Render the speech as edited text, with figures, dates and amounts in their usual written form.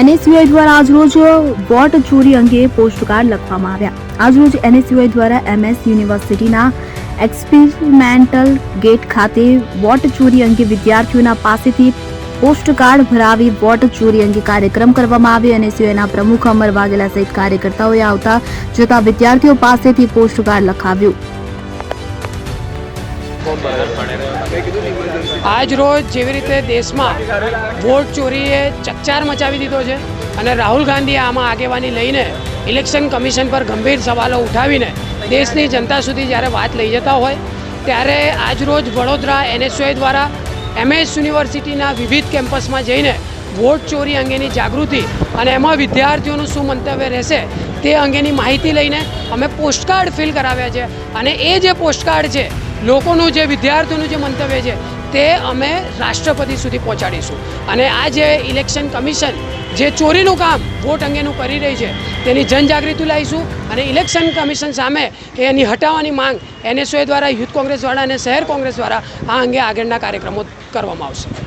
NSUI દ્વારા આજરોજ vote ચોરી અંગે પોસ્ટકાર્ડ લખવામાં આવ્યા। આજરોજ NSUI દ્વારા MS યુનિવર્સિટીના એક્સપેરિમેન્ટલ ગેટ ખાતે વોટ ચોરી અંગે વિદ્યાર્થીઓના પાસેથી પોસ્ટકાર્ડ ભરાવી વોટ ચોરી અંગે કાર્યક્રમ કરવામાં આવ્યો। NSUIના પ્રમુખ અમર વાઘેલા સહિત કાર્યકર્તાઓએ આવતા જતા વિદ્યાર્થીઓ પાસેથી પોસ્ટકાર્ડ લખાવ્યું। આજ રોજ જેવી રીતે દેશમાં વોટ ચોરીએ ચકચાર મચાવી દીધો છે અને રાહુલ ગાંધીએ આમાં આગેવાની લઈને ઇલેક્શન કમિશન પર ગંભીર સવાલો ઉઠાવીને દેશની જનતા સુધી જ્યારે વાત લઈ જતા હોય ત્યારે આજ રોજ વડોદરા NSUI દ્વારા MS યુનિવર્સિટીના વિવિધ કેમ્પસમાં જઈને વોટ ચોરી અંગેની જાગૃતિ અને એમાં વિદ્યાર્થીઓનું શું મંતવ્ય રહેશે તે અંગેની માહિતી લઈને અમે પોસ્ટકાર્ડ ફિલ કરાવ્યા છે અને એ જે પોસ્ટકાર્ડ છે લોકોનું જે વિદ્યાર્થીઓનું જે મંતવ્ય છે તે અમે રાષ્ટ્રપતિ સુધી પહોંચાડીશું અને આ જે ઇલેક્શન કમિશન જે ચોરીનું કામ વોટ અંગેનું કરી રહી છે તેની જનજાગૃતિ લાવીશું અને ઇલેક્શન કમિશન સામે એની હટાવવાની માંગ NSUI દ્વારા યુથ કોંગ્રેસ દ્વારા અને શહેર કોંગ્રેસ દ્વારા આ અંગે આગળના કાર્યક્રમો કરવામાં આવશે।